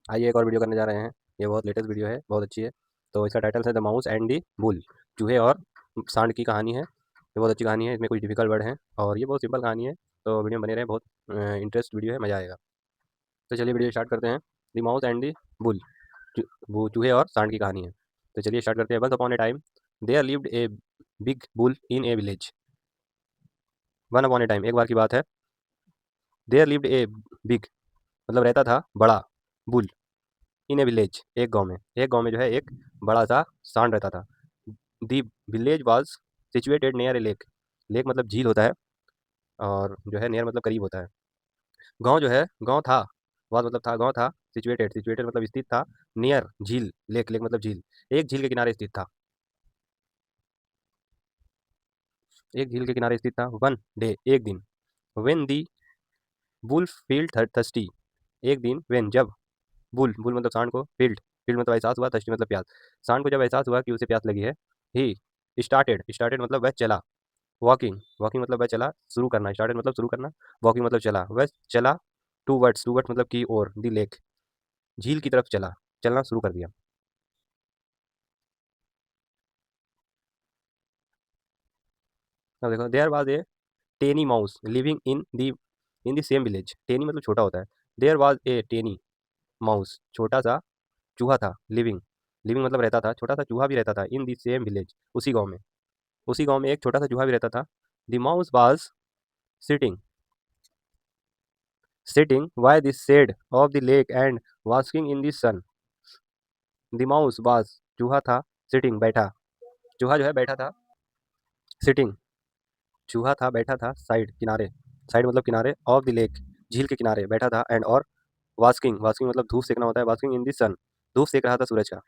आइए एक और वीडियो करने जा रहे हैं। ये बहुत लेटेस्ट वीडियो है, बहुत अच्छी है। तो इसका टाइटल है the mouse and the bull. चूहे और सांड की कहानी है। ये बहुत अच्छी कहानी है, इसमें कुछ डिफिकल्ट वर्ड हैं और ये बहुत सिंपल कहानी है। तो वीडियो में बने रहें, बहुत इंटरेस्ट वीडियो है, मज़ा आएगा। तो चलिए वीडियो स्टार्ट करते हैं। The mouse and the bull, वो चूहे और सांड की कहानी है। तो चलिए स्टार्ट करते हैं। Once upon a time there lived a big bull in a village. One upon a time, एक बार की बात है। देयर लिव्ड ए बिग, मतलब रहता था बड़ा, बुल इन ए विलेज, एक गांव में। एक गांव में जो है एक बड़ा सा सांड रहता था। The village was situated near A lake. Lake मतलब झील होता है, और जो है नियर मतलब करीब होता है। गांव जो है, गांव था, वाज मतलब था, गांव था। सिचुएटेड, सिचुएटेड मतलब स्थित था। नियर झील, लेक, लेक मतलब झील। एक झील के किनारे स्थित था। एक झील के किनारे स्थित था। वन डे, एक दिन। When the bull field thirsty, एक दिन। व्हेन जब, बुल, बुल मतलब सांड को, फील्ड, फील्ड मतलब एहसास हुआ, थर्स्टी मतलब प्यास। सांड को जब एहसास हुआ कि उसे प्यास लगी है, ही स्टार्टेड, स्टार्टेड मतलब वह चला। वॉकिंग, वॉकिंग मतलब वह चला, शुरू करना। स्टार्टेड मतलब शुरू करना, वॉकिंग मतलब चला, वह चला। टू वर्ड्स, टू वर्ड्स मतलब की ओर, दी लेक, झील की तरफ चला, चलना शुरू कर दिया। अब देखो, there was a tiny mouse living in the same village. Tiny मतलब छोटा होता है। There was a tiny mouse, छोटा सा चूहा था। लिविंग, लिविंग मतलब रहता था, छोटा सा चूहा भी रहता था। इन द सेम विलेज, उसी गांव में। उसी गांव में एक छोटा सा चूहा भी रहता था। The mouse was sitting, sitting by the shade of the lake and basking in the sun. The mouse was, चूहा था, सिटिंग बैठा, चूहा जो है बैठा था। सिटिंग, चूहा था बैठा था, साइड किनारे, साइड मतलब किनारे, ऑफ द लेक झील के किनारे बैठा था। एंड और वास्किंग, वास्किंग मतलब धूप सेकना होता है। वास्किंग इन द सन, धूप सेक रहा था सूरज का।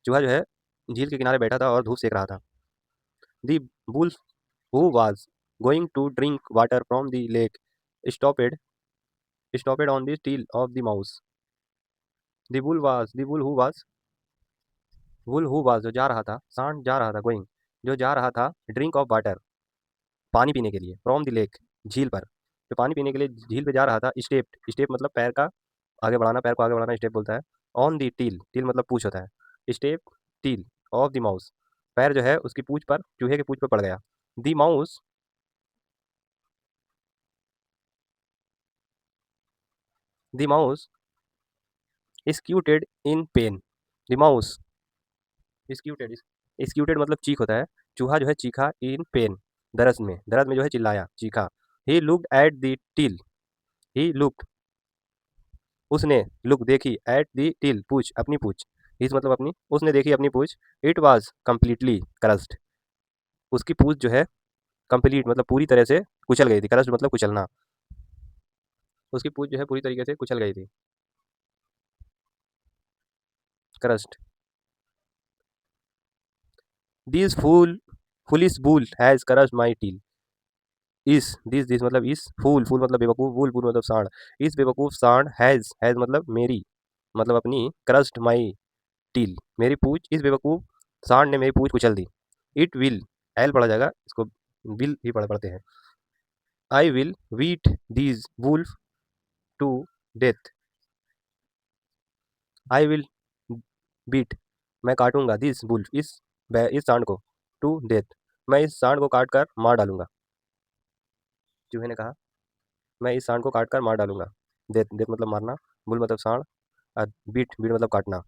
चूहा जो है झील के किनारे बैठा था और धूप सेक रहा था। The bull who was going to drink water from the lake stopped, stopped on the tail of the mouse. The bull was, the bull who was, bull who was जो जा रहा था, सांड जा रहा था, गोइंग जो जा रहा था, ड्रिंक ऑफ वाटर पानी पीने के लिए, फ्रॉम द लेक झील पर, जो पानी पीने के लिए झील पे जा रहा था। स्टेप, स्टेप मतलब पैर का आगे बढ़ाना, पैर को आगे बढ़ाना स्टेप बोलता है। ऑन दी टील, टील मतलब पूछ होता है। Step tail of the mouse, पैर जो है उसकी पूछ पर, चूहे के पूछ पर पड़ गया। The mouse, the mouse squeaked in pain. The mouse squeaked, squeaked मतलब चीख होता है। चूहा जो है चीखा, इन पेन दर्द में, दर्द में जो है चिल्लाया, चीखा। He looked at the tail, he looked, उसने, लुक देखी, एट दी टिल पूछ, अपनी पूछ। हिज मतलब अपनी, उसने देखी अपनी पूछ। इट वाज कम्प्लीटली क्रस्ड, उसकी पूछ जो है कंप्लीट मतलब पूरी तरह से कुचल गई थी। क्रस्ड मतलब कुचलना, उसकी पूछ जो है पूरी तरीके से कुचल गई थी। Crushed, this fool, foolish bull has crushed my tail. इस, दिस मतलब इस, फूल, फूल मतलब बेवकूफ, बुल, बुल मतलब सांड। इस बेवकूफ सांड, हैज मतलब मेरी, मतलब अपनी, क्रस्ड माई टील मेरी पूछ, इस बेवकूफ सांड ने मेरी पूछ कुचल दी। इट विल, एल पढ़ा जाएगा इसको, विल भी पढ़ते हैं। I will beat these wolf to death, I will beat, मैं काटूंगा, दिस वुल्फ, इस सांड को, टू डेथ, मैं इस सांड को काट कर मार डालूंगा। चूहे ने कहा, मैं इस सांड को काट कर मार डालूंगा। डेथ, डेथ मतलब मारना, बुल मतलब सांड, और बीट, बीट मतलब काटना।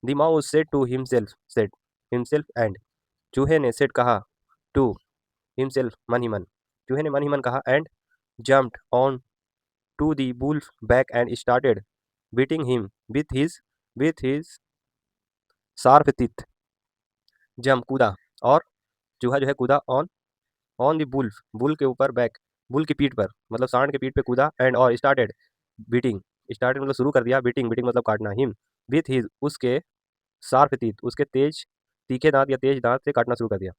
The mouse said to himself, said himself and, चूहे ने सेड कहा, टू हिमसेल्फ मन ही मन, चूहे ने मन ही मन कहा। And jumped on to the wolf back and started beating him with his sharp teeth. Jump कूदा, और चूहा जो है कूदा, ऑन द बुल्फ, बुल के ऊपर, बैक बुल की पीठ पर, मतलब सांड के पीठ पे कूदा। एंड और स्टार्टेड बीटिंग, स्टार्टेड मतलब शुरू कर दिया, बीटिंग, बीटिंग मतलब काटना, हिम विथ हिज, उसके शार्प टीथ, उसके तेज तीखे दांत या तेज दांत से काटना शुरू कर दिया।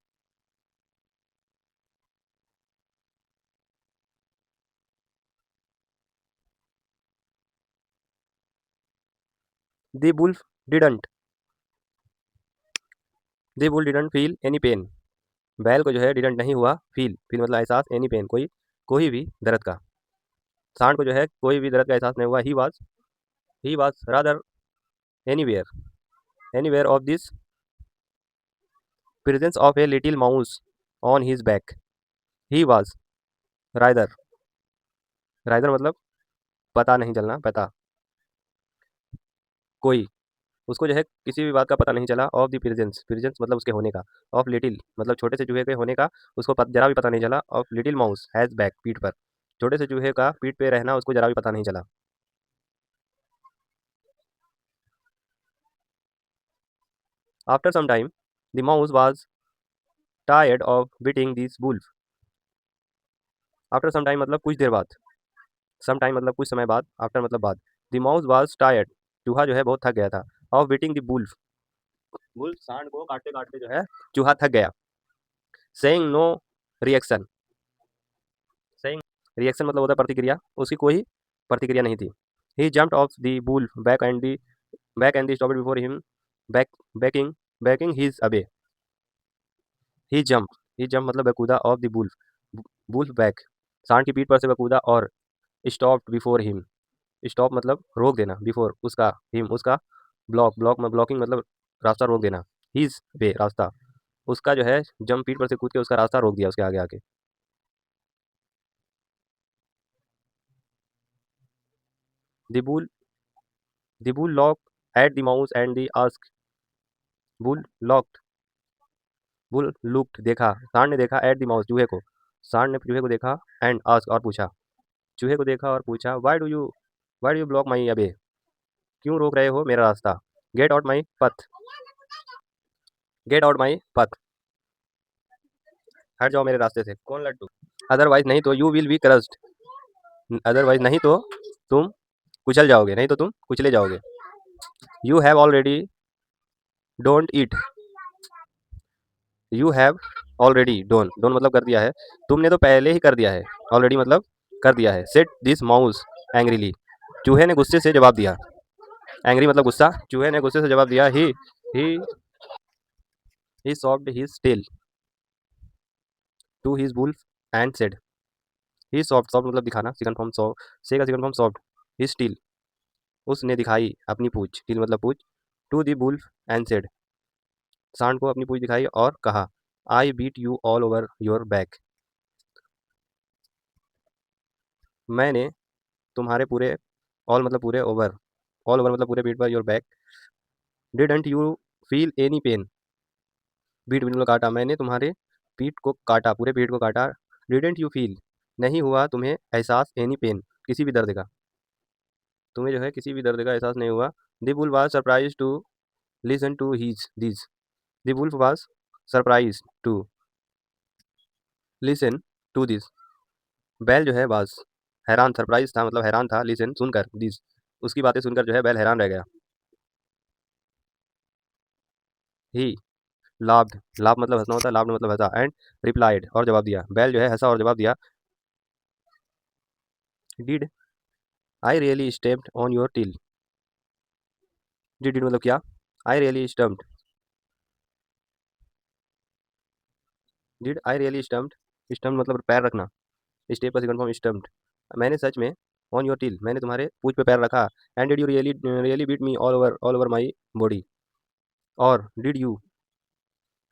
The wolf didn't, the bull didn't feel any pain, बैल को जो है डिडंट नहीं हुआ, फील, फील मतलब एहसास, एनी पेन कोई भी दर्द का। सांड को जो है कोई भी दर्द का एहसास नहीं हुआ। He was rather anywhere, anywhere of this presence of a little mouse on his back. He was rather, rather मतलब पता नहीं चलना, पता कोई, उसको जो है किसी भी बात का पता नहीं चला, ऑफ द प्रेजेंस, प्रेजेंस मतलब उसके होने का, ऑफ लिटिल मतलब छोटे से चूहे के होने का, उसको जरा भी पता नहीं चला, of little mouse has back पीठ पर, छोटे से चूहे का पीठ पे रहना उसको जरा भी पता नहीं चला। After some time the mouse was tired of beating this wolf. After some time मतलब कुछ देर बाद, सम टाइम मतलब कुछ समय बाद, आफ्टर मतलब बाद, द माउस वाज टायर्ड, चूहा जो है बहुत थक गया था, of beating the bull, bull सांड को काटते काटते जो है चूहा थक गया, seeing no reaction, seeing reaction मतलब होता है प्रतिक्रिया, उसकी कोई प्रतिक्रिया नहीं थी। He jumped off the bull back and the stop before him, back backing backing his अबे। ही जंप, ही जंप मतलब वह कूदा, off the bull, bull back सांड की पीठ पर से वह कूदा, और स्टॉप्ड बिफोर हिम, स्टॉप मतलब रोक देना, बिफोर उसका, हिम उसका, ब्लॉक में ब्लॉकिंग मतलब रास्ता रोक देना, हिज वे रास्ता, उसका जो है जंप पीठ पर से कूद के उसका रास्ता रोक दिया उसके आगे आके। The bull the bull lock at the mouse and the ask, bull locked, bull looked देखा, सांड ने देखा, एट द माउस चूहे को, सांड ने चूहे को देखा, एंड आस्क और पूछा, चूहे को देखा और पूछा, वाई डू यू ब्लॉक माई अबे, क्यों रोक रहे हो मेरा रास्ता, गेट आउट माई पथ, गेट आउट माई पथ, हट जाओ मेरे रास्ते से, कौन लट्टू, अदरवाइज नहीं तो you will be crossed, otherwise नहीं तो तुम कुचल जाओगे, नहीं तो तुम कुचले जाओगे। You have already don't eat, you have already done मतलब कर दिया है, तुमने तो पहले ही कर दिया है, ऑलरेडी मतलब कर दिया है, सेट दिस माउस एंग्रीली, चूहे ने गुस्से से जवाब दिया, एंग्री मतलब गुस्सा, चूहे ने गुस्से से जवाब दिया, he he showed his tail to his वुल्फ and said, he showed, showed मतलब दिखाना, सेकंड फॉर्म सॉ, से का second form showed, his tail उसने दिखाई अपनी पूछ, टील मतलब पूछ, टू दी वुल्फ एंड सेड सांड को अपनी पूछ दिखाई और कहा, I beat you all over your back, मैंने तुम्हारे पूरे, ऑल मतलब पूरे, ओवर, ऑल ओवर मतलब पूरे पीठ पर, your back, didn't you feel any pain, beat मतलब काटा, मैंने तुम्हारे पीठ को काटा, पूरे पीठ को काटा, डिडंट यू फील नहीं हुआ तुम्हें एहसास, एनी पेन किसी भी दर्द का, तुम्हें जो है किसी भी दर्द का एहसास नहीं हुआ। The bull was surprise to listen to his this, the wolf was surprise to listen to this, बैल जो है वाज हैरान, सरप्राइज था मतलब हैरान था, लिसन सुनकर, दिस उसकी बातें सुनकर जो है बैल हैरान रह गया। ही लाफ्ड, लाफ मतलब हंसना होता है, लाफ्ड मतलब हंसा, एंड रिप्लाइड और जवाब दिया, बैल जो है हंसा और जवाब दिया, did I really stepped on your till, did मतलब क्या, I really stumped, did I really stumped, stump मतलब पैर रखना, स्टेप का सेकंड फॉर्म स्टम्प्ड, मैंने सच में, ऑन योर टिल मैंने तुम्हारे पूछ पे पैर रखा, and did you really really beat me all over my body, और डिड यू,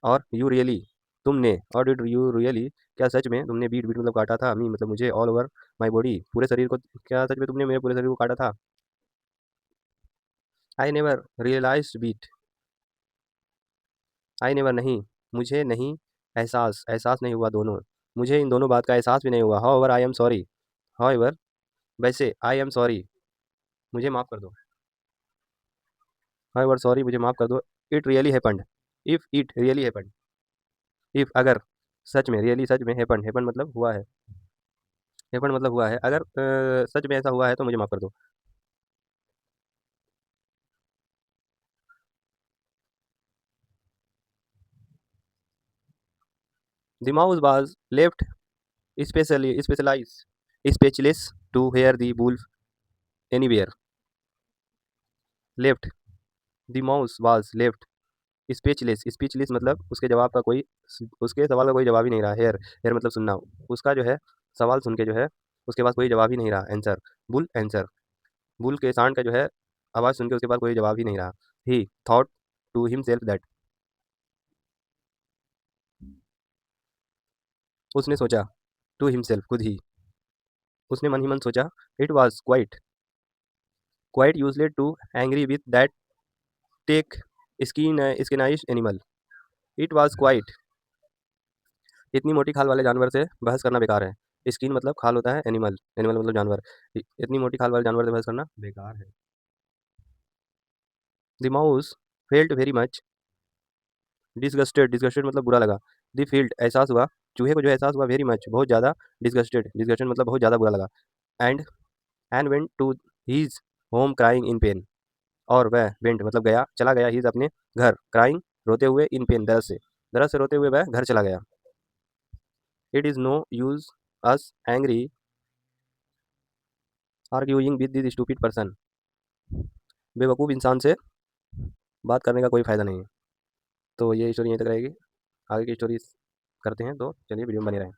और यू रियली तुमने, और डिड यू रियली क्या सच में तुमने, बीट बीट मतलब काटा था, मी मतलब मुझे, ऑल ओवर माई बॉडी पूरे शरीर को, क्या सच में तुमने मेरे पूरे शरीर को काटा था, I never realise beat, I never नहीं, मुझे नहीं एहसास, एहसास नहीं हुआ दोनों, मुझे इन दोनों बात का एहसास भी नहीं हुआ, how ever I am sorry, how ever वैसे, आई एम सॉरी मुझे माफ़ कर दो, हाउ एवर सॉरी मुझे माफ़ कर दो, it really happened, if it really happened, if अगर, सच में, रियली सच में, हैपेंड हैपेंड मतलब हुआ है, हैपेंड मतलब हुआ है, अगर सच में ऐसा हुआ है तो मुझे माफ़ कर दो। The mouse was left specialize speechless to hear the वुल्फ anywhere, left, the mouse was left speechless, speechless मतलब उसके जवाब का कोई, उसके सवाल का कोई जवाब ही नहीं रहा, हेयर, हेयर मतलब सुनना, उसका जो है सवाल सुन के जो है उसके पास कोई जवाब ही नहीं रहा, आंसर, बुल आंसर, बुल के सांड का जो है आवाज़ सुन के उसके पास कोई जवाब ही नहीं रहा। He thought to himself that, उसने सोचा, टू हिमसेल्फ खुद ही, उसने मन ही मन सोचा, it was quite quite useless to angry with that thick skinned animal. It was quite, इतनी मोटी खाल वाले जानवर से बहस करना बेकार है। स्किन मतलब खाल होता है, एनिमल एनिमल मतलब जानवर। इतनी मोटी खाल वाले जानवर से बहस करना बेकार है। The mouse felt very much disgusted, disgusted मतलब बुरा लगा। द फील्ड एहसास हुआ, चूहे को जो एहसास हुआ, वेरी मच बहुत ज़्यादा, डिसगस्टेड, डिसगस्टेड मतलब बहुत ज़्यादा बुरा लगा। And went to his home crying in pain, और वह वेंट मतलब गया, चला गया, हीज अपने घर, क्राइंग रोते हुए, इन पेन दर्द से रोते हुए वह घर चला गया। It is no use us angry arguing with this stupid person, बेवकूफ़ इंसान से बात करने का कोई फ़ायदा नहीं है। तो ये स्टोरी यहीं तक रहेगी, आगे की स्टोरी करते हैं, तो चलिए वीडियो में बने रहें।